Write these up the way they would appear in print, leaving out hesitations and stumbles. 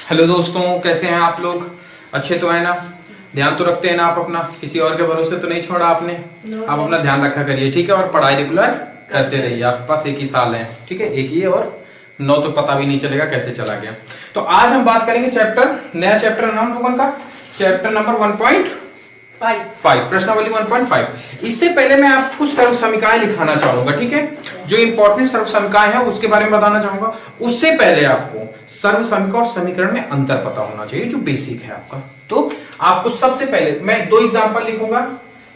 Hello दोस्तों, कैसे हैं आप लोग? अच्छे तो है ना? ध्यान तो रखते हैं ना आप अपना? किसी और के भरोसे तो नहीं छोड़ा आपने? आप अपना ध्यान रखा करिए, ठीक है? और पढ़ाई रेगुलर करते रहिए। आपके पास एक ही साल है, ठीक है? एक ही है और 9 तो पता भी नहीं चलेगा कैसे चला गया। तो आज हम बात करेंगे नया चैप्टर नाम लोगों का चैप्टर नंबर 1.5 प्रश्नावली 1.5। इससे पहले मैं आपको कुछ सर्व समीकरण लिखाना चाहूंगा, ठीक है? जो इंपॉर्टेंट सर्व समीकरण है उसके बारे में बताना चाहूंगा। उससे पहले आपको सर्व समीकरण और समीकरण में अंतर पता होना चाहिए, जो बेसिक है आपका। तो आपको सबसे पहले मैं 2 एग्जांपल लिखूंगा,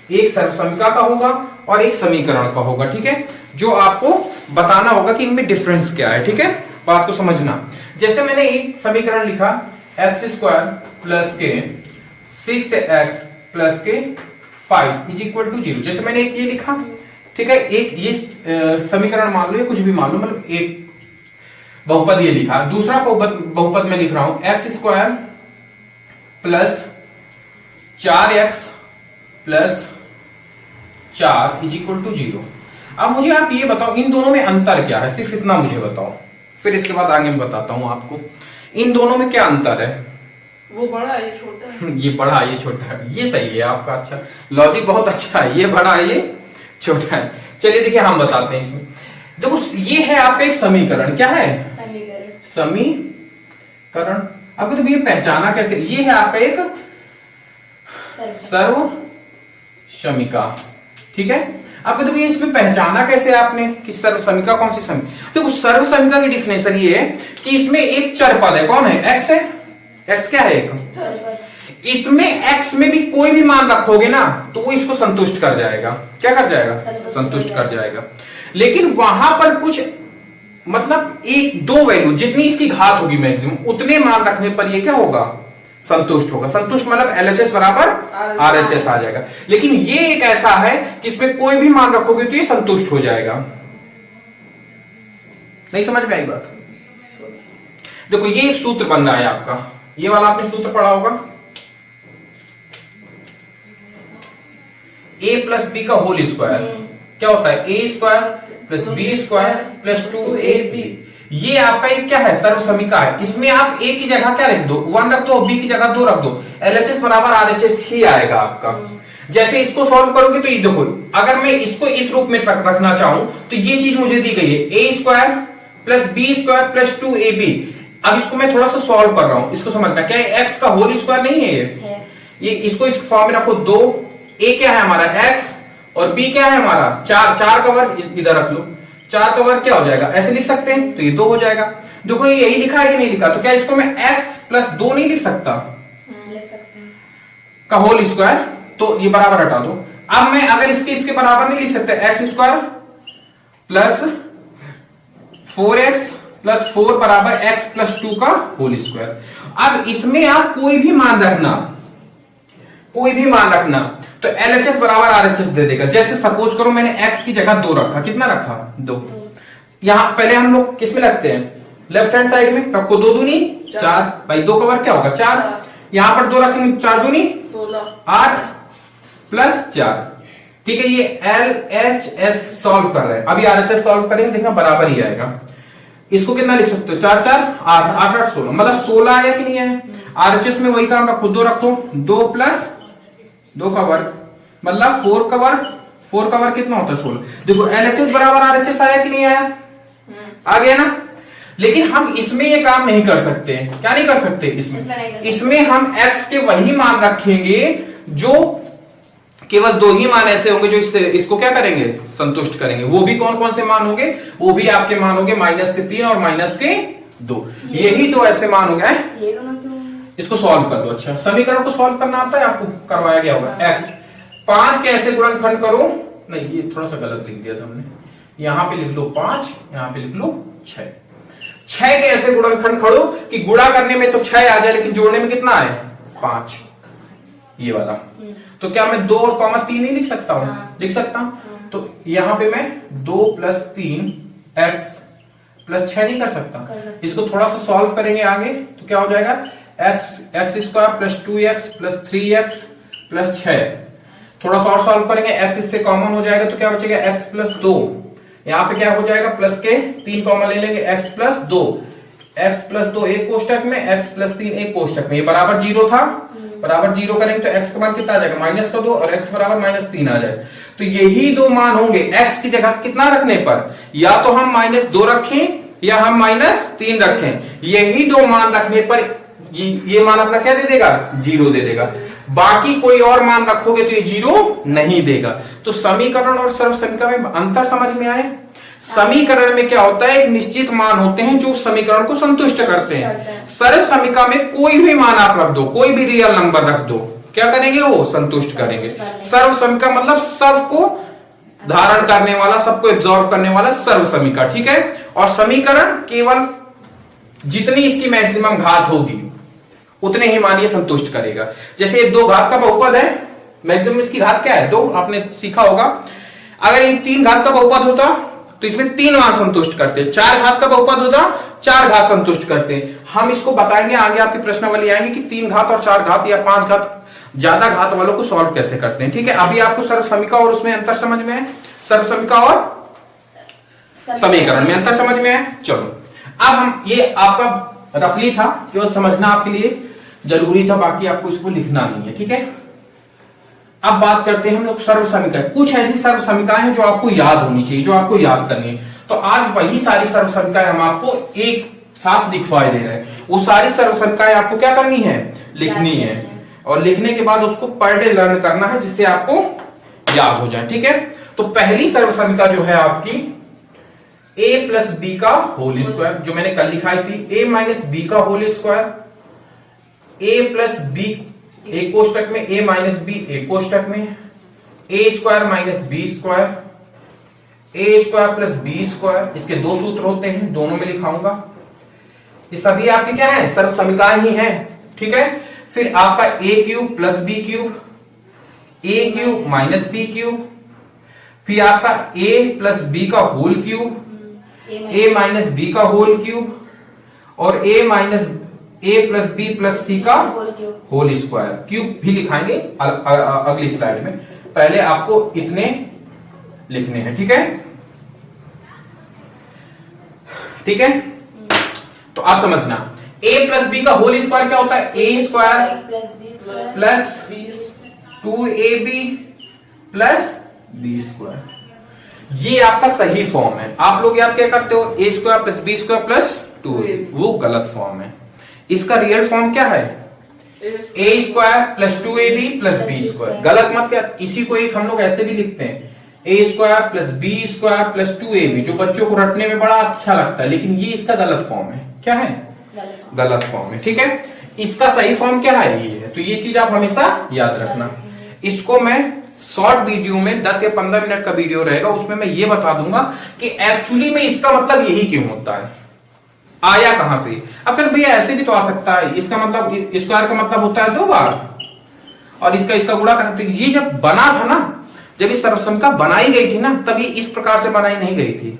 एक सर्व समीकरण का होगा और एक समीकरण का होगा, ठीक है? जो आपको बताना होगा कि इनमें डिफरेंस क्या है, ठीक है? बात को समझना। जैसे मैंने एक समीकरण लिखा x² प्लस के 6x प्लस के 5 इज इक्वल टू 0। जैसे मैंने एक ये लिखा, ठीक है? एक ये समीकरण मान लो, ये कुछ भी मान लो, मतलब एक बहुपद ये लिखा। दूसरा बहुपद में लिख रहा हूं x² plus 4x plus 4 is equal to 0। अब मुझे आप ये बताओ, इन दोनों में अंतर क्या है? सिर्फ इतना मुझे बताओ, फिर इसके बाद आगे मैं बताता हूं आपको इन दोनों में क्या अंतर है। वो बड़ा है, ये छोटा है। ये बड़ा है, ये छोटा है, ये सही है आपका। अच्छा, लॉजिक बहुत अच्छा है। ये बड़ा है, ये छोटा है। चलिए देखिए, हम बताते हैं इसमें। देखो, ये है आपका एक समीकरण। क्या है? समीकरण। अब तो ये पहचाना कैसे? ये है आपका एक सर्व समीका, ठीक है? अब तो ये इसमें पहचाना कैसे आपने कि सर्व समीका कौन सी समीका? देखो, सर्व समीका की डिफिनेशन ये है कि इसमें एक चर पद है। कौन है? एक्स है। एक्स क्या है? एक। इसमें x में भी कोई भी मान रखोगे ना तो वो इसको संतुष्ट कर जाएगा। क्या कर जाएगा? संतुष्ट कर जाएगा। लेकिन वहां पर कुछ मतलब एक दो वैल्यू, जितनी इसकी घात होगी मैक्सिमम, उतने मान रखने पर ये क्या होगा? संतुष्ट होगा। संतुष्ट मतलब LHS बराबर RHS आ जाएगा। लेकिन ये एक ऐसा है कि इसमें कोई भी मान रखोगे तो ये संतुष्ट हो जाएगा। नहीं समझ में आई बात? देखो, ये एक सूत्र बन रहा है आपका, ये वाला आपने सूत्र पढ़ा होगा, a प्लस बी का होल स्क्वायर क्या होता है? a² plus b² plus 2ab। ये आपका एक क्या है? सर्व समीका है। इसमें आप a की जगह क्या रख दो? 1 रख दो और b की जगह 2 रख दो। LHS बराबर RHS ही आएगा आपका। जैसे इसको सॉल्व करोगे तो ये देखो, अगर मैं इसको इस रूप में रखना चाहूं तो ये चीज मुझे दी गई है a² plus b² plus 2ab। अब इसको मैं थोड़ा सा सॉल्व कर रहा हूं, इसको समझना। क्या है? x का होल स्क्वायर नहीं है ये इसको इस फॉर्म में रखो। 2 a क्या है हमारा? x और b क्या है हमारा? 4 का वर्ग इधर रख लो। 4 का वर्ग क्या हो जाएगा? ऐसे लिख सकते हैं तो ये 2 हो जाएगा। देखो, ये यही लिखा है कि नहीं लिखा? तो क्या इसको मैं x प्लस 2 नहीं लिख सकता? लिख सकते हैं का होल स्क्वायर, तो ये बराबर हटा दो। अब मैं अगर इसके बराबर नहीं लिख सकते, x² प्लस 4x प्लस 4 बराबर x प्लस 2 का होल स्क्वायर। अब इसमें आप कोई भी मान रखना तो LHS बराबर RHS दे देगा। जैसे सपोज करो मैंने x की जगह 2 रखा। कितना रखा? 2। यहां पहले हम लोग किस में लगते हैं? लेफ्ट हैंड साइड में रखो। 2 दूनी 4 भाई, 2 का वर्ग क्या होगा? 4। यहां पर 2 रखेंगे, 4 दूनी 8 प्लस 4, ठीक है? ये LHS सॉल्व कर रहे हैं। अभी RHS सॉल्व करेंगे, देखना बराबर ही आएगा। इसको कितना लिख सकते हो? 4 4 8 8 8 16, मतलब 16 आया कि नहीं आया? RHS में वही काम रखो, 2 रखो, 2 प्लस 2 का वर्ग मतलब 4 का वर्ग। 4 का वर्ग कितना होता है? 16। देखो, LHS बराबर RHS आया कि नहीं आया? आ गया ना? लेकिन हम इसमें ये काम नहीं कर सकते। क्या नहीं कर सकते? इसमें हम x के वही मान रखेंगे जो केवल 2 ही मान ऐसे होंगे जो इसको क्या करेंगे? संतुष्ट करेंगे। वो भी कौन कौन से मान होंगे? वो भी आपके मान होंगे -3 और -2। यही 2 ऐसे मान हो गए। ये दोनों क्यों? इसको सॉल्व कर दो। अच्छा, समीकरण को सॉल्व करना आता है आपको? करवाया गया होगा। x 5 के ऐसे गुणनखंड करो। नहीं, ये थोड़ा सा गलत लिख दिया था हमने। यहां पे लिख लो 5, यहां पे लिख लो 6। 6 के ऐसे गुणनखंड करो कि गुणा करने में तो 6 आ जाए, लेकिन जोड़ने में कितना है? 5। ये वाला। तो क्या मैं 2 और कॉमा 3 नहीं लिख सकता हूं? लिख सकता हूं। तो यहां पे मैं 2 प्लस 3 x प्लस 6 नहीं कर सकता? इसको थोड़ा सा सॉल्व करेंगे आगे तो क्या हो जाएगा? x² plus 2x plus 3x plus 6। थोड़ा सा और सॉल्व करेंगे, x इससे कॉमन हो जाएगा तो क्या बचेगा? x plus 2। यहां पे क्या हो जाएगा? प्लस के 3 कॉमन ले लेंगे, x प्लस 2 x प्लस 2 एक कोष्टक में, x प्लस 3 एक कोष्टक में, ये बराबर 0 था, बराबर 0 करेंगे तो x का मान कितना आ जाएगा माइनस का 2 और x बराबर -3 आ जाए। तो यही दो मान होंगे x की जगह कितना रखने पर, या तो हम -2 रखें या हम -3 रखें, यही दो मान रखने पर ये मान अपना क्या दे देगा, 0 दे देगा। बाकी कोई और मान रखोगे तो ये 0 नहीं देगा। तो समीकरण और सर्व समीकरण में अंतर समझ में आए। समीकरण में क्या होता है, एक निश्चित मान होते हैं जो समीकरण को संतुष्ट करते हैं। सर्व समीकरण में कोई भी मान आप रख दो, कोई भी रियल नंबर रख दो, क्या करेंगे, वो संतुष्ट करेंगे। सर्व समीकरण मतलब सब को धारण करने वाला, सबको एब्जॉर्व करने वाला सर्व समीकरण, ठीक है। और समीकरण केवल जितनी इसकी मैक्सिमम घात होगी उतने ही मान ये संतुष्ट करेगा। जैसे 2 घात का बहुपद है, मैक्सिमम इसकी घात क्या है, 2, आपने सीखा होगा। अगर ये 3 घात का बहुपद होता तो इसमें 3 मान संतुष्ट करते, 4 घात का बहुपद होता 4 घात संतुष्ट करते। हम इसको बताएंगे आगे, आपकी प्रश्नावली आएंगे कि 3 घात और 4 घात या 5 घात ज्यादा घात वालों को सॉल्व कैसे करते हैं, ठीक है। अभी आपको सर्व समीकरण और उसमें अंतर समझ में है, सर्व समीकरण और समीकरण में अंतर समझ में है। चलो अब हम, ये आपका रफली था, केवल समझना आपके लिए जरूरी था, बाकी आपको इसको लिखना नहीं है, ठीक है। अब बात करते हैं हम लोग सर्व समीकरण। कुछ ऐसी सर्व समीकरण है जो आपको याद होनी चाहिए, जो आपको याद करनी है। तो आज वही सारी सर्व समीकरण हम आपको एक साथ दिखवाए दे रहे हैं। वो सारी सर्व समीकरण आपको क्या करनी है, लिखनी है, और लिखने के बाद उसको पर डे लर्न करना है जिससे आपको याद हो जाए, ठीक है। तो पहली सर्व समीकरण जो है आपकी a प्लस बी का होल स्क्वायर, जो मैंने कल लिखाई थी, a माइनस बी का whole square, a plus B एक कोष्टक में, a माइनस बी एक कोष्टक में, a square minus B square, a square plus B square. इसके 2 सूत्र होते हैं, दोनों में लिखाऊंगा। ये सभी आपकी क्या है, सर्व समीकरण ही है, ठीक है। फिर आपका a cube plus B cube, a cube minus B cube, फिर आपका a प्लस बी का whole cube, a minus B का होल क्यूब, और a minus a plus B plus सी का होल स्क्वायर। क्यूब भी लिखाएंगे अगली स्लाइड में, पहले आपको इतने लिखने हैं, ठीक है, ठीक है। तो आप समझना, a प्लस बी का होल स्क्वायर क्या होता है, a square plus 2ab plus B square. ये आपका सही फॉर्म है। आप लोग याद क्या करते हो, a square plus B square plus 2a, वो गलत फॉर्म है। इसका रियल फॉर्म क्या है, a square plus 2ab plus B square. गलत मत क्या, इसी को एक हम लोग ऐसे भी लिखते हैं, a square plus B square plus 2ab, जो बच्चों को रटने में बड़ा अच्छा लगता है, लेकिन ये इसका गलत फॉर्म है। क्या है, गलत फॉर्म है, ठीक है। इसका सही फॉर्म क्या है, ये है। तो ये चीज आप हमेशा याद रखना। इसको मैं शॉर्ट वीडियो में 10 या 15 मिनट का वीडियो रहेगा, उसमें मैं ये बता दूंगा कि एक्चुअली में इसका मतलब यही क्यों होता है, आया कहां से। अब कहते भैया ऐसे भी तो आ सकता है, इसका मतलब स्क्वायर का मतलब होता है 2 बार, और इसका गुणा करते। ये जब बना था ना, जब इस सर्व समीकरण बनाई गई थी ना, तब ये इस प्रकार से बनाई नहीं गई थी।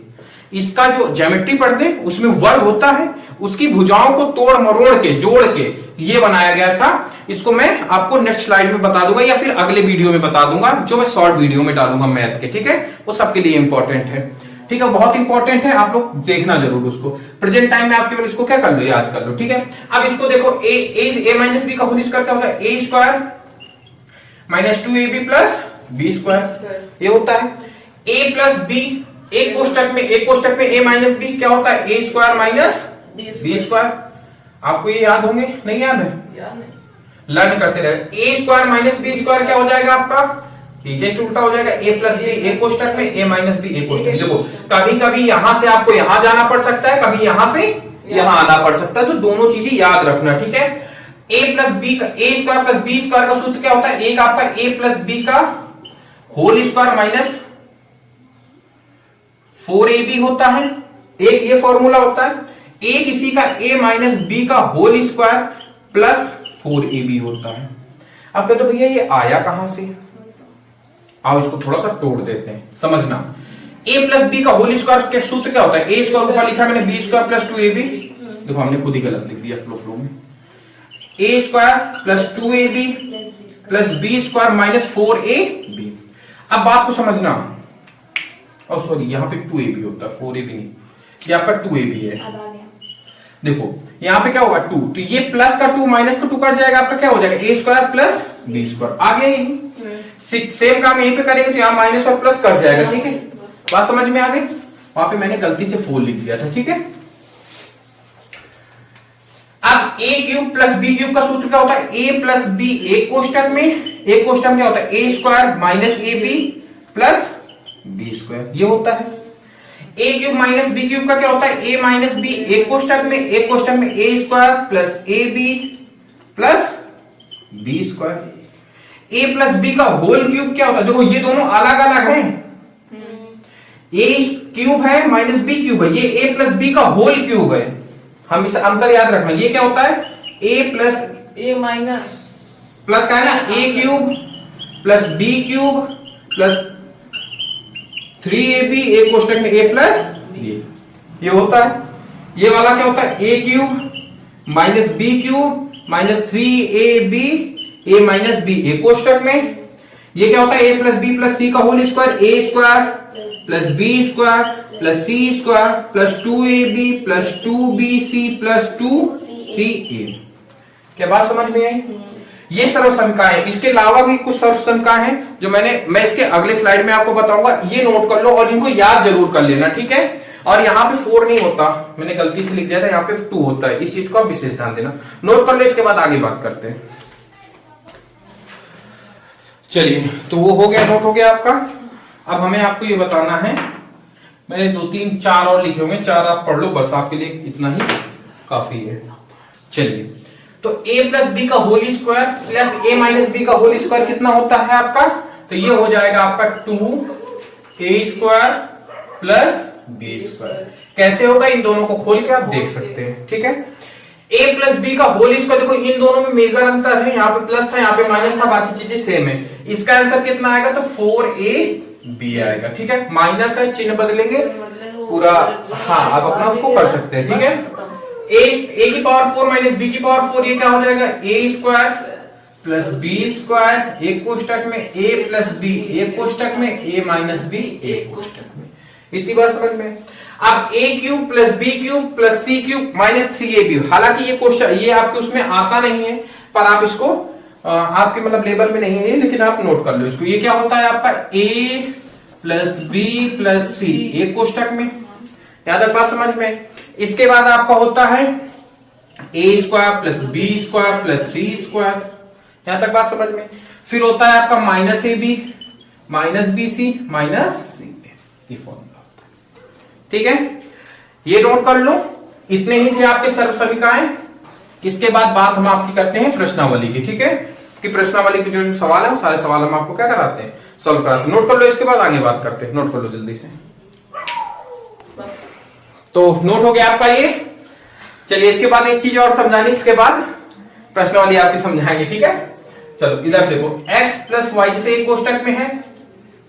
इसका जो ज्योमेट्री पढ़ते हैं उसमें वर्ग होता है, उसकी भुजाओं को तोड़ मरोड़ के जोड़ के ये बनाया गया था। इसको मैं आपको नेक्स्ट स्लाइड में बता दूंगा या फिर अगले वीडियो में बता दूंगा, जो मैं शॉर्ट वीडियो में डालूंगा मैथ के, ठीक है। वो सबके लिए इंपॉर्टेंट है, ठीक है, बहुत इंपॉर्टेंट है, आप लोग देखना जरूर उसको। प्रेजेंट टाइम में आप केवल इसको क्या कर लो, याद कर लो, ठीक है। अब इसको देखो, a माइनस बी का होल स्क्वायर क्या होता है, a square minus 2ab plus B square, ये होता है। a प्लस बी एक कोष्टक में a माइनस बी क्या होता है, a square minus B square. आपको ये याद होंगे, नहीं याद है, लर्न करते रहे। a square minus B square क्या हो जाएगा आपका, जस्ट उल्टा हो जाएगा, a प्लस बी एक कोष्टक में, a माइनस बी एक कोष्टक में। देखो कभी कभी यहां से आपको यहां जाना पड़ सकता है, कभी यहां से यहां आना पड़ सकता है, तो दोनों चीजें याद रखना, ठीक है। a प्लस बी का, a square plus B square का सूत्र क्या होता है, एक आपका a प्लस बी का होल स्क्वायर माइनस 4ab होता है, एक ये फॉर्मूला होता है। एक इसी का a माइनस बी का होल स्क्वायर प्लस 4ab होता है। अब कहते भैया ये आया कहां से, आओ इसको थोड़ा सा तोड़ देते हैं, समझना। a प्लस बी का होल स्क्वायर के सूत्र क्या होता है, a स्क्वायर ऊपर लिखा मैंने, b स्क्वायर प्लस 2ab, देखो हमने खुद ही गलत लिख दिया फ्लो में, a square plus 2ab plus B square minus 4ab। अब बात को समझना, और सॉरी यहाँ पे 2ab होता है, 4ab नहीं, ये आपका 2ab है। देखो यहाँ पे क्या होगा 2, तो ये प्लस का 2 माइनस का 2 कट जाएगा, आपका क्या हो जाएगा ए स्क्वायर प्लस बी स्क्वायर। आ गया यही सेम काम यहीं पे करेंगे तो यहाँ माइनस और प्लस कट जाएगा। ठीक है, बात समझ में आ गई। वहां पे मैंने गलती से 4 लिख दिया था। ठीक है, अब ए क्यूब प्लस बी क्यूब का सूत्र क्या होता है, ए प्लस बी एक कोष्टक में, एक कोष्टक में क्या होता है A square minus A B plus B square, ये होता है। A cube minus B cube का क्या होता है ए माइनस बी एक कोष्टक में, एक कोष्टक में A square plus A B plus B square. A plus B का होल क्यूब क्या होता है, देखो ये दोनों अलग अलग हैं, ए क्यूब है माइनस बी क्यूब है, ये ए प्लस बी का होल क्यूब है। हम इसे अंतर याद रखना, ये क्या होता है A plus A minus plus का है ना A cube plus B cube plus 3ab एक कोष्टक में a प्लस ये होता है। ये वाला क्या होता है a cube minus B cube minus 3ab a minus b एक कोष्टक में। ये क्या होता है a प्लस बी प्लस सी का whole square, a square plus B square plus C square plus 2ab plus 2bc plus 2ca। क्या बात समझ में आई? ये सर्व समीकरण है। इसके अलावा भी कुछ सर्व समीकरण हैं जो मैं इसके अगले स्लाइड में आपको बताऊंगा, ये नोट कर लो और इनको याद जरूर कर लेना। ठीक है, और यहाँ पे 4 नहीं होता, मैंने गलती से लिख दिया था, यहाँ पे 2 होता है, इस चीज को आप विशेष ध्यान देना, नोट कर लो। इसके बाद आगे बात करते हैं। चलिए, तो वो हो गया, नोट हो गया आपका। अब हमें आपको ये बताना है, मैंने 2 3 4 और लिखे होंगे, 4 आप पढ़ लो, बस आपके लिए इतना ही काफी है। चलिए, तो a प्लस बी का whole square plus a minus B का होल स्क्वायर कितना होता है आपका, तो ये हो जाएगा आपका 2a square plus B square. कैसे होगा, इन दोनों को खोल के आप देख सकते हैं। ठीक है, a प्लस बी का होल स्क्वायर, देखो इन दोनों में मेजर अंतर है, यहाँ पे प्लस था यहाँ पे माइनस था, बाकी चीजें सेम है। इसका आंसर कितना आएगा, तो 4ab आएगा। ठीक है, माइनस है, चिन्ह बदलेंगे पूरा, हाँ आप अपना उसको कर सकते हैं। ठीक है, a की पावर 4 माइनस b की पावर 4, ये क्या हो जाएगा a square plus B square एक कोष्टक में, a प्लस बी एक कोष्टक में, a माइनस बी एक कोष्टक में। इतनी बात समझ में। अब a cube plus B cube plus c cube minus 3ab, हालांकि ये क्वेश्चन ये आपके उसमें आता नहीं है, पर आप इसको आपके मतलब लेवल में नहीं है, लेकिन आप नोट कर लो इसको। ये क्या होता है आपका a प्लस बी प्लस सी एक कोष्टक में, याद है बात समझ में। इसके बाद आपका होता है a square plus B square plus C square, यहां तक बात समझ में। फिर होता है आपका minus A B minus B C minus C, ये फॉर्मूला होता है। ठीक है, ये नोट कर लो। इतने ही थे आपके सर्व समीकरण। इसके बाद बात हम आपकी करते हैं प्रश्नावली की। ठीक है, कि प्रश्नावली के जो सवाल है वो सारे सवाल हम आपको क्या कराते हैं, सॉल्व कराते हैं। नोट कर लो, इसके बाद आगे बात करते हैं। नोट कर लो जल्दी से। तो नोट हो गया आपका ये। चलिए, इसके बाद एक चीज और समझानी, इसके बाद प्रश्नावली आपकी समझाएंगे। ठीक है, चलो इधर देखो, x प्लस वाई जैसे एक कोष्टक में है,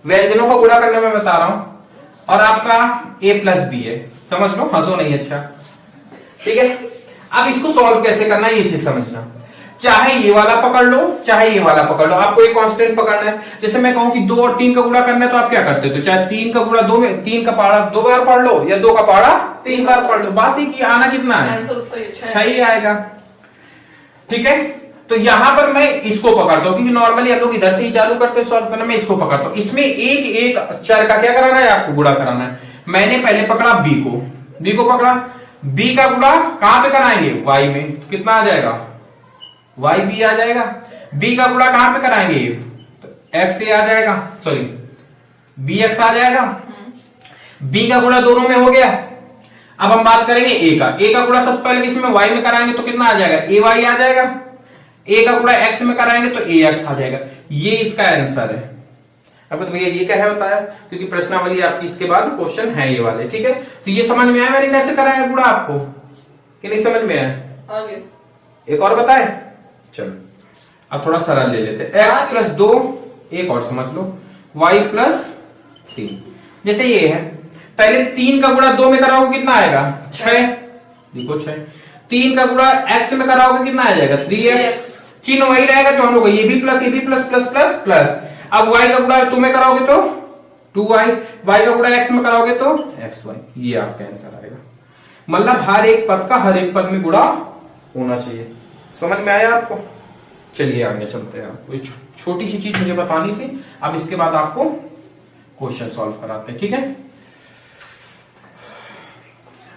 व्यंजनों का गुणा करने में बता रहा हूं, और आपका a प्लस बी है, समझ लो, हंसो नहीं। अच्छा, ठीक है, अब इसको सॉल्व कैसे करना है ये चीज समझना। चाहे ये वाला पकड़ लो, चाहे ये वाला पकड़ लो, आपको एक कांस्टेंट पकड़ना है। जैसे मैं कहूं कि 2 और 3 का गुणा करना है, तो आप क्या करते हो, तो चाहे 3 का गुणा 2 में, 3 का पहाड़ा 2 बार पढ़ लो, या 2 का पहाड़ा 3 बार पढ़ लो, बात ही की आना कितना है, 6 ही आएगा। ठीक है, तो यहां पर मैं इसको पकड़ता हूं, क्योंकि नॉर्मली हम लोग इधर से ही चालू करते हैं सॉल्व करना। मैं इसको पकड़ता हूं, इसमें एक एक चर का क्या कराना है, आपको गुणा कराना है। मैंने पहले पकड़ा बी को पकड़ा, बी का गुणा कहां पे कराएंगे, वाई में, तो कितना आ जाएगा, वाई बी आ जाएगा। बी का गुणा कहां पे कराएंगे, तो एक्स ए आ जाएगा, सॉरी बी एक्स आ जाएगा। बी का गुणा दोनों में हो गया। अब हम बात करेंगे ए का गुणा सबसे पहले किसमें, वाई में कराएंगे तो कितना आ जाएगा, ए वाई आ जाएगा। ए का गुणा एक्स में कराएंगे तो ए एक्स आ जाएगा। ये इसका आंसर है। अब तो भैया ये क्या है बताया, क्योंकि प्रश्नावली आपकी इसके बाद क्वेश्चन है ये वाले। ठीक है, तो ये समझ में आया मैंने कैसे कराया गुणा आपको, कि नहीं समझ में आया, आगे एक और बताए। चलो अब थोड़ा सरल ले लेते हैं, x प्लस 2, एक और समझ लो, y प्लस 3। जैसे ये है, पहले 3 का गुणा 2 में कराओगे कितना आएगा, 6, देखो 6। 3 का गुणा x में कराओगे कितना आ जाएगा, 3x। चिन्ह वही रहेगा जो हम लोग, ये भी प्लस प्लस प्लस प्लस। अब y का गुणा 2 में कराओगे तो 2y, y का गुणा x में कराओगे तो xy, ये आपका आंसर आएगा। मतलब हर एक पद का हर एक पद में गुणा होना चाहिए। समझ में आया आपको? चलिए आगे चलते हैं। आपको छोटी सी चीज मुझे बतानी थी, अब इसके बाद आपको क्वेश्चन सॉल्व कराते हैं, ठीक है?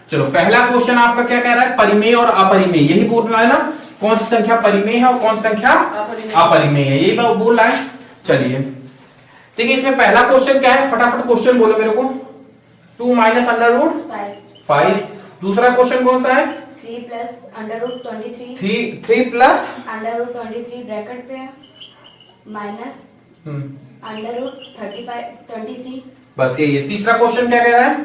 चलो पहला क्वेश्चन आपका क्या कह रहा है? परिमेय और अपरिमेय, यही बोल रहा है ना, कौन सी संख्या परिमेय है और कौन सी संख्या अपरिमेय है, यही बात बोल रहा है। चलिए देखिए इसमें पहला क्वेश्चन क्या है, फटाफट क्वेश्चन बोलो मेरे को। 2 माइनस अंडर रूट 5। दूसरा क्वेश्चन कौन सा है? 3 plus under root 23। 3 plus under root 23 bracket पे माइनस अंडर रूट 23। बस यही है। तीसरा क्वेश्चन क्या कह रहा है?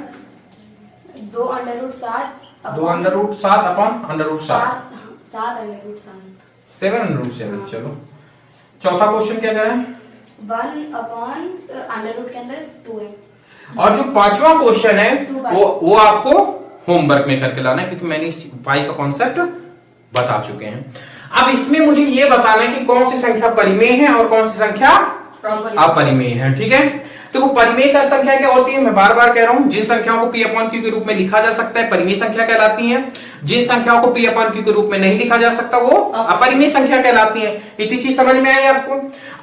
2 under root 7 2 under root 7 upon under root 7 7 under root 7 7 under root 7। चलो चौथा क्वेश्चन क्या कह रहा है? 1 अपॉन अंडर रूट के अंदर 2 है। और जो पांचवा क्वेश्चन है वो आपको होमवर्क में करके लाना है, क्योंकि मैंने इस पाई का कॉन्सेप्ट बता चुके हैं। अब इसमें मुझे ये बताना है कि कौन सी संख्या परिमेय है और कौन सी संख्या अपरिमेय है, ठीक है? तो वो परिमेय का संख्या क्या होती है, मैं बार बार कह रहा हूं, जिन संख्याओं को p अपॉन q के रूप में लिखा जा सकता है परिमेय संख्या कहलाती है। जिन संख्याओं को p अपॉन q के रूप में नहीं लिखा जा सकता वो अपरिमेय संख्या कहलाती है। इतनी चीज समझ में आई आपको?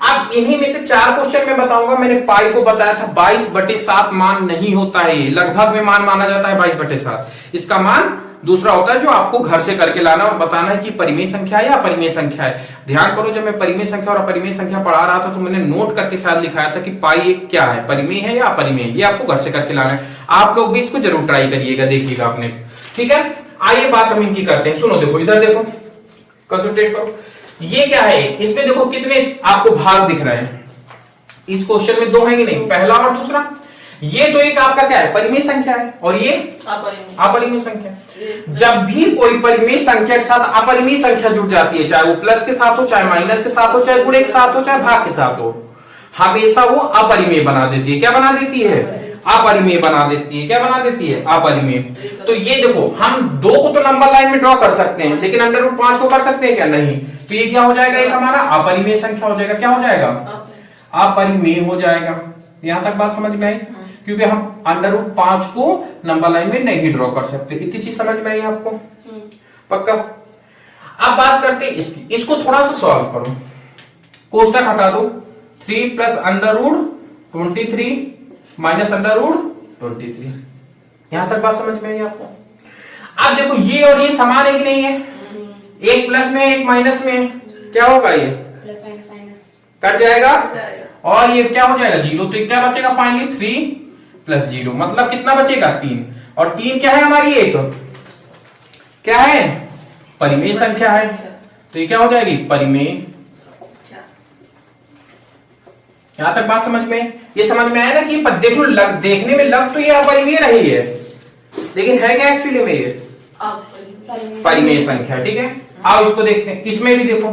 अब इन्हीं में से 4 क्वेश्चन में बताऊंगा। मैंने पाई को बताया था 22/7 मान नहीं होता है, लगभग में मान माना जाता है 22/7। इसका मान दूसरा होता है जो आपको घर से करके लाना और बताना है कि परिमेय संख्या है या अपरिमेय संख्या है। ध्यान करो, जब मैं परिमेय संख्या और अपरिमेय संख्या पढ़ा रहा था तो मैंने नोट करके शायद लिखाया था कि पाई क्या है, परिमेय है या अपरिमेय, ये आपको घर से करके लाना है। आप लोग भी इसको जरूर ट्राई करिएगा, देखिएगा आपने, ठीक है? आइए बात हम इनकी करते हैं। सुनो, देखो इधर देखो, कंसंट्रेट करो। ये क्या है, इसमें देखो कितने आपको भाग दिख रहे हैं। इस क्वेश्चन में 2 है कि नहीं, पहला और दूसरा। ये तो एक आपका क्या है, परिमेय संख्या है, और ये अपरिमेय संख्या। जब भी कोई परिमेय संख्या के साथ अपरिमेय संख्या जुड़ जाती है, चाहे वो प्लस के साथ हो, चाहे माइनस के साथ हो, चाहे गुणे के साथ हो, चाहे भाग के साथ हो, हमेशा वो अपरिमेय बना देती है। क्या बना देती है? अपरिमेय बना देती है। क्या बना देती है? अपरिमेय। तो ये देखो, हम 2 को तो नंबर लाइन में ड्रॉ कर सकते हैं, लेकिन अंडर रूट 5 को कर सकते हैं क्या? नहीं। तो ये क्या हो जाएगा, एक हमारा अपरिमेय संख्या हो जाएगा। क्या हो जाएगा? अपरिमेय हो जाएगा। यहां तक बात समझ में आई? क्योंकि हम अंडर रूट 5 को नंबर लाइन में नहीं ड्रॉ कर सकते। इतनी चीज समझ में आई आपको? पक्का? अब बात करते हैं इसकी। इसको थोड़ा सा सॉल्व करो, कोष्टक हटा दो। 3 plus under root 23 minus under root 23। यहां तक बात समझ में आई आपको? अब देखो, ये और ये समान है कि नहीं है? एक प्लस में एक माइनस में, क्या होगा? ये प्लस माइनस माइनस कट जाएगा और ये क्या हो जाएगा? 0। तो क्या बचेगा फाइनली? 3 प्लस 0, मतलब कितना बचेगा? 3। और 3 क्या है हमारी? एक क्या है? परिमेय संख्या है। तो ये क्या हो जाएगी? परिमेय। यहां तक बात समझ में? ये समझ में आया ना कि देख लो, देखने में लग तो ये अपरिमेय रही है, लेकिन है क्या एक्चुअली में? ये परिमेय संख्या, ठीक है? आओ इसको देखते हैं। इसमें भी देखो।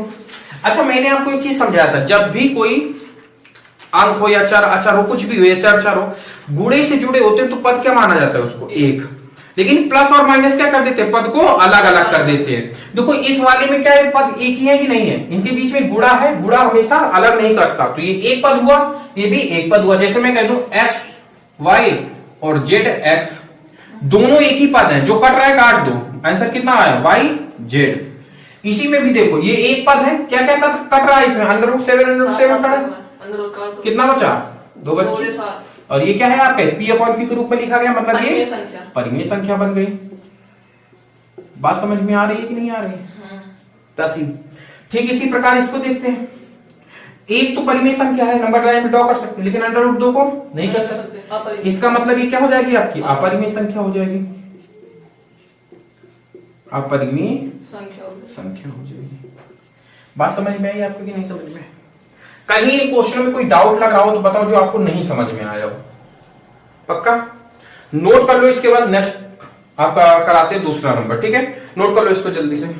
अच्छा, मैंने आपको एक चीज समझाया था, जब भी कोई अंक हो या चर अचर हो, कुछ भी हो या चर हो, गुणे से जुड़े होते हैं तो पद क्या माना जाता है उसको? एक। लेकिन प्लस और माइनस क्या कर देते हैं? पद को अलग अलग कर देते हैं। देखो इस वाले में क्या है, पद एक ही है कि नहीं है? इनके बीच में गुणा है, गुणा हमेशा अलग नहीं करता। तो ये एक पद हुआ, ये भी एक पद हुआ। जैसे मैं कह दूं एक्स वाई और जेड एक्स, दोनों एक ही पद है, जो कट रहा है काट दो, आंसर कितना आया? Y z. इसी में भी देखो, ये एक पद है, क्या क्या कट रहा है इसमें? अंडर रूट 7 कट है, कितना बचा? 2 बचे। और ये क्या है आपके? p अपॉन q के रूप में लिखा गया, मतलब ये परिमेय संख्या बन गई। बात समझ में आ रही है कि नहीं आ रही है? ठीक इसी प्रकार इसको देखते हैं। एक तो परिमेय संख्या है, नंबर लाइन में ड्रॉ कर सकते हैं, लेकिन अंडर रूट 2 को नहीं कर सकते। इसका मतलब ये क्या हो जाएगी आपकी? अपरिमेय संख्या हो जाएगी। अपरिमेय संख्या हो जाएगी। बात समझ में आई आपको कि नहीं समझ में? कहीं क्वेश्चन में कोई डाउट लग रहा हो तो बताओ, जो आपको नहीं समझ में आया हो। पक्का? नोट कर लो, इसके बाद नेक्स्ट आपका कराते हैं दूसरा नंबर, ठीक है? नोट कर लो इसको जल्दी से।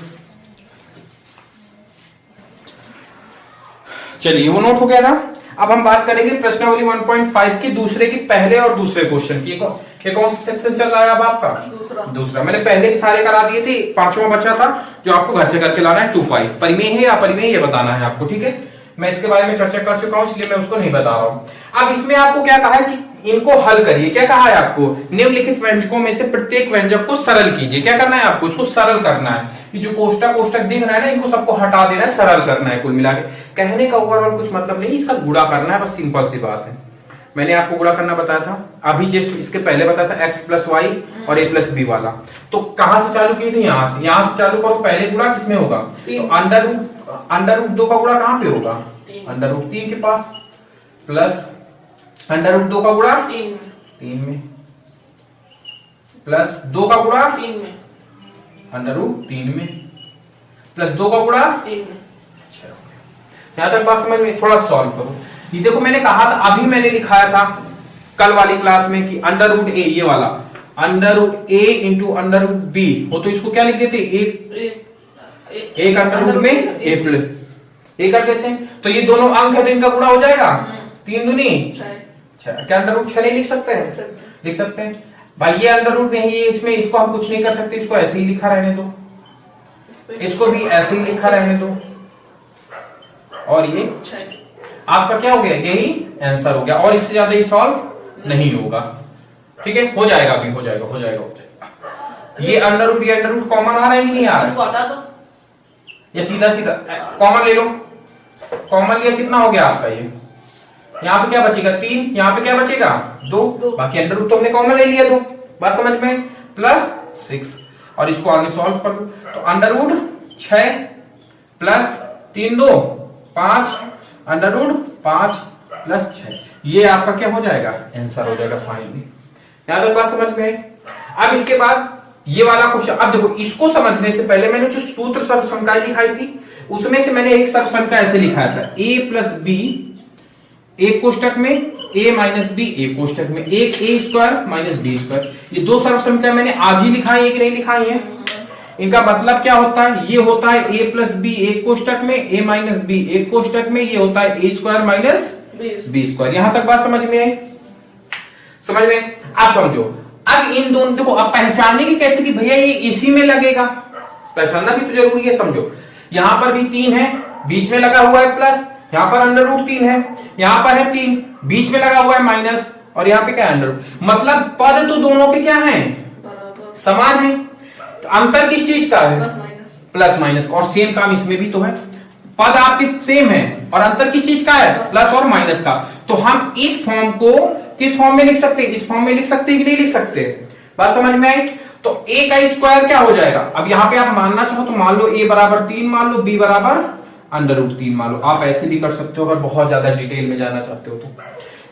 चलिए, वो नोट हो गया था। अब हम बात करेंगे प्रश्नावली 1.5 के दूसरे के पहले और दूसरे क्वेश्चन की। कौन सा सेक्शन चल रहा है अब आपका? दूसरा। मैंने पहले के सारे करा दिए थे, 5वां बचा था जो आपको घर से करके लाना है। 2 पाई परिमेय है या अपरिमेय ये बताना है आपको, ठीक है? मैं इसके बारे में चर्चा कर चुका हूं, इसलिए मैं उसको नहीं बता रहा हूं। अब इसमें आपको क्या कहा है कि इनको हल करिए। क्या कहा है आपको? निम्नलिखित व्यंजकों में से प्रत्येक व्यंजक को सरल कीजिए। क्या करना है आपको? इसको सरल करना है। ये जो कोष्टक दिख रहा है ना, इनको सबको हटा देना है, सरल करना है। कुल मिला के कहने का ओवरऑल कुछ मतलब नहीं, इसका गुणा करना है, बस सिंपल सी बात है। मैंने आपको गुणा करना बताया था अभी, जस्ट इसके पहले बताया था x प्लस वाई और a प्लस बी वाला। तो कहां से चालू किए थे? यहां से चालू करो। पहले गुणा किसमें होगा? तो अंडर रूट 2 का गुणा कहां पे होगा? अंडर रूट 3 के पास, प्लस अंडर रूट 2 का गुणा 3 में, प्लस 2 का गुणा 3 में, अंडर रूट 3 में, प्लस 2 का गुणा 3 में। यहां तक बात समझ में? थोड़ा सॉल्व करो। ये देखो मैंने कहा था, अभी मैंने लिखाया था कल वाली क्लास में कि अंडर रूट ए, ये वाला अंडर रूट ए इंटू अंडर रूट बी हो, तो इसको क्या लिख देते? एक अंडर रूट में ए प्लस ए कर देते हैं। तो ये दोनों अंक है तो इनका गुणा हो जाएगा 3 दूनी 6। क्या अंडर रूट 6 नहीं लिख सकते हैं? लिख सकते हैं भाई। ये अंडर रूट नहीं, ये इसमें इसको हम कुछ नहीं कर सकते, इसको ऐसे ही लिखा रहने दो, इसको भी ऐसे ही लिखा रहने दो। और ये आपका क्या हो गया? यही आंसर हो गया, और इससे ज्यादा ही सॉल्व नहीं होगा। ठीक है, हो जाएगा अभी, हो जाएगा, हो जाएगा, हो जाएगा। ये अंडर रूट कॉमन आ रहा है कि नहीं आ रहा है? ये सीधा सीधा कॉमन ले लो। कॉमन लिया, कितना हो गया आपका? ये यहाँ पे क्या बचेगा? 3, यहाँ पे क्या बचेगा? 2। बाकी अंडर रूट तो हमने कॉमन ले लिया, 2। बात समझ में? प्लस 6, और इसको आगे सॉल्व कर लो। तो under root 6 plus 3 2 5, under root 5 plus 6, ये आपका क्या हो जाएगा? आंसर हो जाएगा फाइनली। यहां तक बात समझ में आई? अब इसके बाद ये वाला क्वेश्चन, अब देखो इसको समझने से पहले मैंने जो सूत्र सर्वसमकाय लिखाई थी, उसमें से मैंने एक सर्वसमकाय ऐसे लिखाया था, a प्लस बी एक कोष्टक में, a माइनस बी एक कोष्टक में, एक a square minus B square. ये दो सर्वसमकाय मैंने आज ही लिखाई है कि नहीं लिखाई है? इनका मतलब क्या होता है? ये होता है a प्लस बी एक कोष्टक में, a माइनस बी एक कोष्टक में, ये होता है a square minus B square. यहां तक बात समझ में आई? समझ में? आप समझो, अब इन दोनों देखो, अब पहचानने की कैसे कि भैया ये इसी में लगेगा, पहचानना भी तो जरूरी है। समझो यहां पर भी 3 है, बीच में लगा हुआ है प्लस, यहां पर अंडर रूट 3 है, यहां पर है 3, बीच में लगा हुआ है माइनस, और यहां पे क्या है? Under root. मतलब पद तो दोनों के क्या है? समान है। तो अंतर किस चीज का है? Plus minus. और सेम काम इसमें भी तो है, पद आपके सेम है और अंतर किस चीज का है? प्लस और माइनस का। तो हम इस फॉर्म को किस फॉर्म में लिख सकते हैं? इस फॉर्म में लिख सकते हैं कि नहीं लिख सकते? बात समझ में आई? तो a का स्क्वायर क्या हो जाएगा? अब यहां पे आप मानना चाहो तो मान लो a बराबर 3 मान लो, b बराबर अंडर रूट 3 मान लो। आप ऐसे भी कर सकते हो, अगर बहुत ज्यादा डिटेल में जाना चाहते हो तो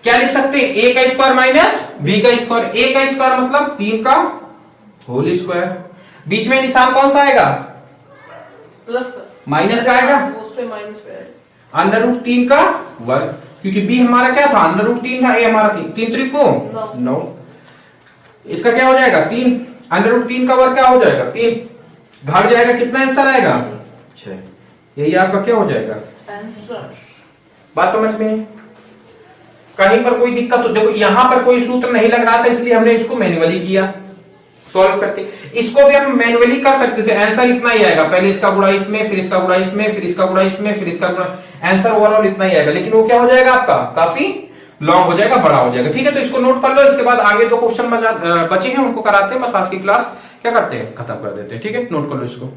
क्या लिख सकते हैं? a का स्क्वायर माइनस b का स्क्वायर। a का स्क्वायर मतलब 3 का होल स्क्वायर, बीच में निशान कौन सा आएगा? प्लस माइनस का आएगा, अंडर रूट 3 का वर्ग, क्योंकि b हमारा क्या था? अंडर रूट 3 था, a हमारा 3 3 को 9। इसका क्या हो जाएगा? 3 अंडर रूट 3 का वर्ग क्या हो जाएगा? 3 घट जाएगा, कितना आंसर आएगा? 6। यही आपका क्या हो जाएगा? आंसर। बात समझ में? कहीं पर कोई दिक्कत? तो देखो यहां पर कोई सूत्र नहीं लग रहा था, इसलिए हमने इसको मैन्युअली किया सॉल्व करके। इसको भी हम मैन्युअली कर सकते थे, आंसर इतना ही आएगा, पहले इसका गुणा इसमें, फिर इसका गुणा इसमें, फिर इसका गुणा इसमें, फिर इसका गुणा, आंसर ओवरऑल इतना ही आएगा। लेकिन वो क्या हो जाएगा आपका? काफी लॉन्ग हो जाएगा, बड़ा हो जाएगा। ठीक है, तो इसको नोट कर लो। इसके बाद आगे 2 क्वेश्चन बचे हैं, उनको कराते हैं, बस आज की क्लास क्या करते हैं? खत्म कर देते हैं। ठीक है, नोट कर लो इसको।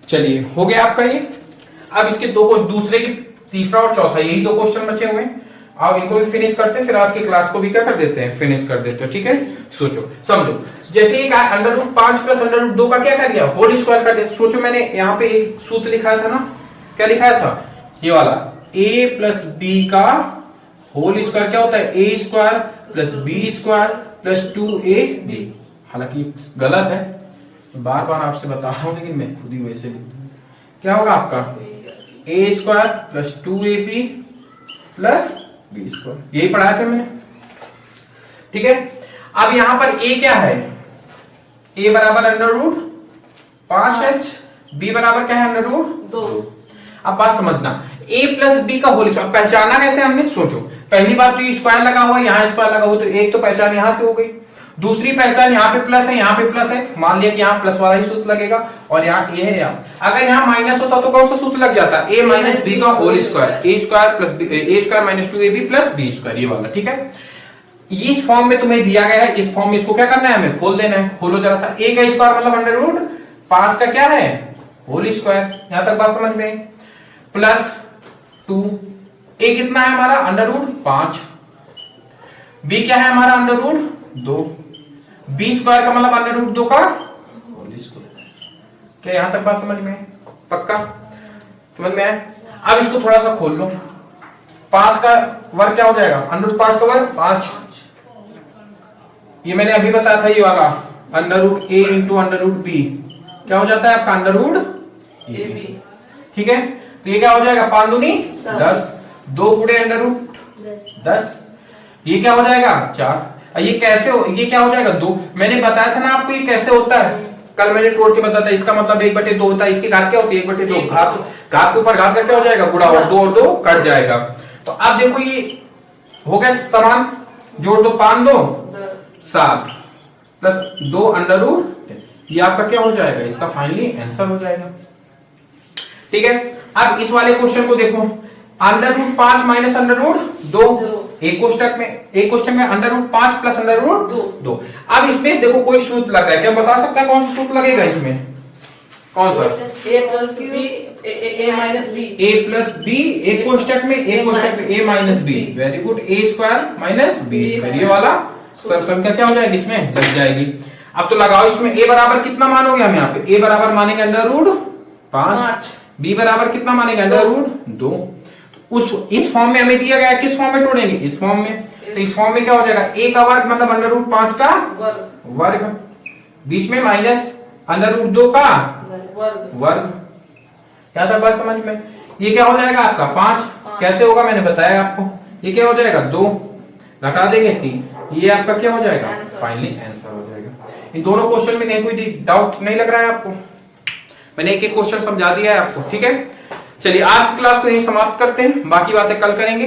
चलिए, हो गया आपका ये। अब इसके 2 को दूसरे की तीसरा और चौथा, यही 2 क्वेश्चन बचे हुए हैं। अब इनको भी फिनिश करते हैं, फिर आज की क्लास को भी क्या कर देते हैं? फिनिश कर देते हैं। ठीक है, सोचो समझो, जैसे ये under root 5 plus under root 2 का क्या कर दिया? होल स्क्वायर कर दिया। सोचो मैंने यहाँ पे एक सूत्र लिखाया था ना, क्या लिखाया था? ये वाला a प्लस बी का होल स्क्वायर क्या होता है? a square plus B square plus 2ab। हालांकि गलत है, बार बार आपसे बता रहा हूं, लेकिन मैं खुद ही वैसे लिख दूं। क्या होगा आपका? a square plus 2ab plus B square, यही पढ़ाया था मैंने। ठीक है, अब यहां पर a क्या है? a बराबर अंडर रूट 5 है, b बराबर क्या है? Under root 2। अब बात समझना, a प्लस बी का होल स्क्वायर पहचाना कैसे हमने? सोचो, पहली बार तो ये स्क्वायर लगा हुआ है, यहां स्क्वायर लगा हुआ, तो एक तो पहचान यहां से हो गई। दूसरी पहचान, यहाँ पे प्लस है, यहाँ पे प्लस है, मान लिया कि यहाँ प्लस वाला ही सूत्र लगेगा और यहाँ ये है यहाँ। अगर यहाँ माइनस होता तो कौन सा सूत्र लग जाता? a माइनस बी का whole square, A square plus A square minus 2ab plus B square, ये वाला। ठीक है, इस फॉर्म में तुम्हें दिया गया है, इस फॉर्म में इसको क्या करना है, हमें खोल देना है। खोलो जरा सा, a का स्क्वायर मतलब अंडर रूट 5 का क्या है, होल स्क्वायर। यहां तक बात समझ में, प्लस 2, a कितना है हमारा, अंडर रूट 5, b क्या है हमारा, अंडर रूट 2, b स्क्वायर का मतलब अंडर रूट 2 का होल स्क्वायर। क्या यहां तक बात समझ में, पक्का समझ में है? अब इसको थोड़ा सा खोल लो, 5 का वर्ग क्या हो जाएगा, अंडर रूट 5 का वर्ग 5। ये मैंने अभी बताया था, ये वाला under root a into under root b क्या हो जाता है आपका, अंडर रूट ab। ठीक है, तो ये क्या हो जाएगा, 5 दूनी 10, 2 गुणे अंडर रूट 10, ये क्या हो जाएगा 4। ये कैसे ये क्या हो जाएगा 2। मैंने बताया था ना आपको ये कैसे होता है, कल मैंने तोड़ के बताया था। इसका मतलब 1/2 होता है, इसकी घात क्या होती है 1/2, घात के ऊपर घात का क्या हो जाएगा, गुणा, और 2 और 2 कट जाएगा। तो अब देखो ये हो गया समान, जोड़ दो, 5 2 7 प्लस 2 अंडर रूट, ये आपका क्या हो जाएगा, इसका फाइनली आंसर हो जाएगा। ठीक है, अब इस वाले क्वेश्चन को देखो, under root 5 minus under root 2, एक क्वेश्चन में under root 5 plus under root 2। अब इसमें देखो कोई सूत्र लग रहा है, क्या बता सकते हैं कौन सा सूत्र लगेगा इसमें, कौन सा, a plus b a minus b, a plus B, एक क्वेश्चन में a minus b, very good, a square minus b square, ये वाला सब संख्या क्या हो जाएगी इसमें लग जाएगी। अब तो लगाओ इसमें, a बराबर कितना मानोगे हम यहाँ पे, a बराबर मानेंगे अंडर रूट 5, b बराबर कितना मानेंगे, अंडर रूट 2। उस इस फॉर्म में हमें दिया गया है, किस फॉर्म में तोड़ेंगे, इस फॉर्म में। तो इस फॉर्म में क्या हो जाएगा, a का वर्ग मतलब अंडर रूट 5 का वर्ग, बीच में माइनस अंडर रूट 2 का वर्ग। क्या था बात समझ में, ये क्या हो जाएगा आपका 5, कैसे होगा मैंने बताया आपको, ये क्या हो जाएगा 2, घटा देंगे 3, ये आपका क्या हो जाएगा, फाइनली आंसर हो जाएगा। इन दोनों क्वेश्चन में नहीं कोई डाउट नहीं लग रहा है आपको, मैंने एक एक क्वेश्चन समझा दिया है आपको। ठीक है, चलिए आज की क्लास को यहीं समाप्त करते हैं, बाकी बातें कल करेंगे।